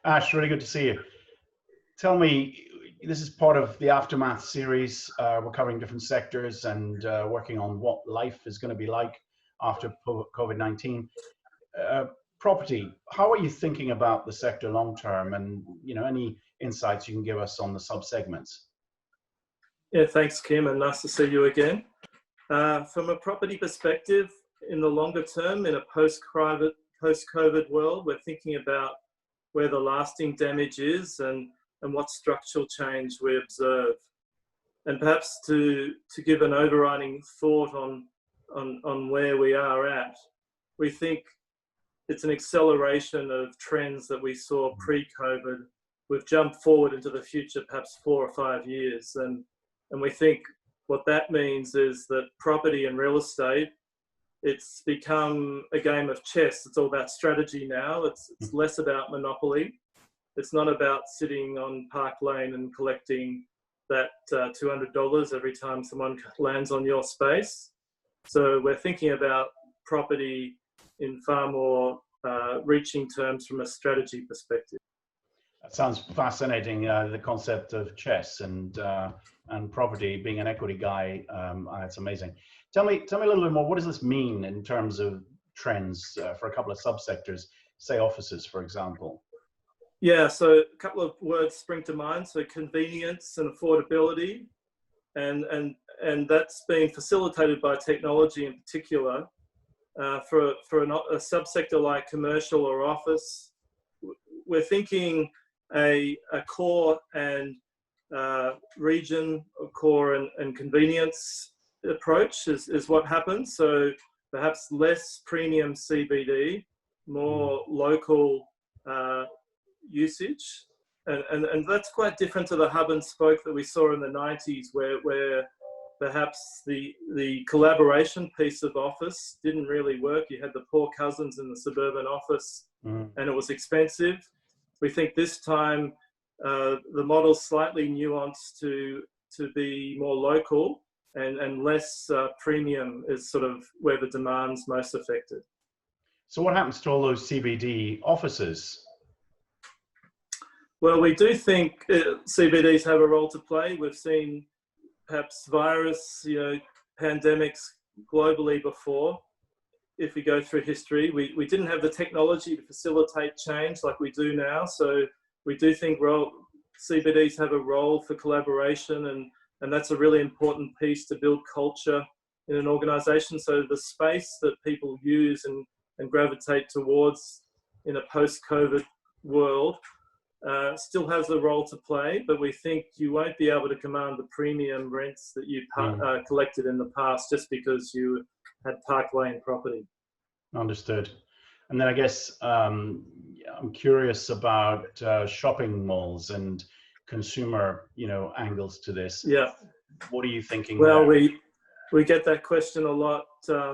Ash, really good to see you. Tell me, this is part of the Aftermath series. We're covering different sectors and working on what life is going to be like after COVID-19. Property, how are you thinking about the sector long term, and any insights you can give us on the sub-segments? Yeah, thanks, Kim, and nice to see you again. From a property perspective, in the longer term, in a post-COVID world, we're thinking about where the lasting damage is and what structural change we observe. And perhaps to give an overriding thought on where we are at, we think it's an acceleration of trends that we saw pre-COVID. We've jumped forward into the future, perhaps 4 or 5 years. And we think what that means is that property and real estate, it's become a game of chess. It's all about strategy now. It's less about monopoly. It's not about sitting on Park Lane and collecting that $200 every time someone lands on your space. So we're thinking about property in far more reaching terms from a strategy perspective. That sounds fascinating, the concept of chess and property. Being an equity guy, that's amazing. Tell me a little bit more. What does this mean in terms of trends for a couple of subsectors, say offices, for example? Yeah, so a couple of words spring to mind. So convenience and affordability, and that's been facilitated by technology in particular. For a subsector like commercial or office, we're thinking a core and region, core and convenience approach is what happens. So perhaps less premium CBD, more local usage, and that's quite different to the hub and spoke that we saw in the 90s, where perhaps the collaboration piece of office didn't really work. You had the poor cousins in the suburban office, and it was expensive. We think this time the model's slightly nuanced to be more local and less premium is sort of where the demand's most affected. So what happens to all those CBD offices? Well, we do think CBDs have a role to play. We've seen perhaps virus, pandemics globally before. If we go through history, we didn't have the technology to facilitate change like we do now. So we do think CBDs have a role for collaboration, and that's a really important piece to build culture in an organization. So the space that people use and gravitate towards in a post-COVID world still has a role to play, but we think you won't be able to command the premium rents that you collected in the past just because you had Park Lane property. Understood. And then I guess I'm curious about shopping malls and consumer, angles to this. Yeah. What are you thinking? Well, we get that question a lot.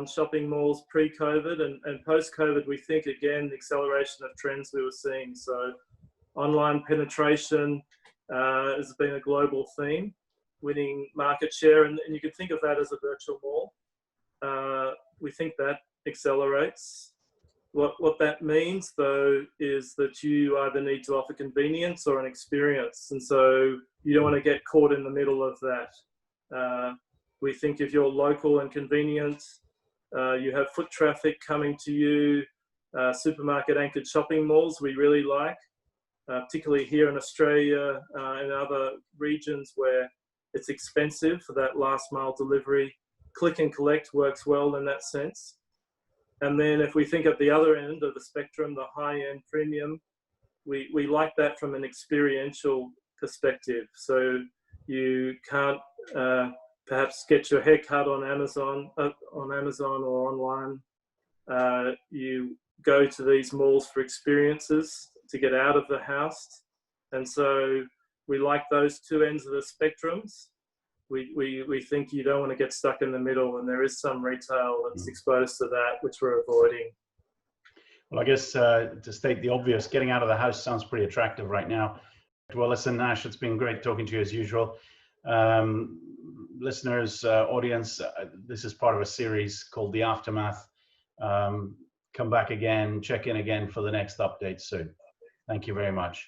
Shopping malls pre-COVID and post-COVID, we think again the acceleration of trends we were seeing. So online penetration has been a global theme, winning market share, and you could think of that as a virtual mall. We think that accelerates. What that means, though, is that you either need to offer convenience or an experience, and so you don't want to get caught in the middle of that. We think if you're local and convenient, you have foot traffic coming to you, supermarket-anchored shopping malls we really like. Particularly here in Australia and other regions where it's expensive for that last mile delivery. Click and collect works well in that sense. And then if we think at the other end of the spectrum, the high-end premium, we like that from an experiential perspective. So you can't perhaps get your hair cut on Amazon or online. You go to these malls for experiences, to get out of the house, and so we like those two ends of the spectrums. We think you don't want to get stuck in the middle, and there is some retail that's exposed to that, which we're avoiding. Well, I guess to state the obvious, getting out of the house sounds pretty attractive right now. Well, listen, Ash, it's been great talking to you as usual. Listeners, audience, this is part of a series called The Aftermath. Come back again, check in again for the next update soon. Thank you very much.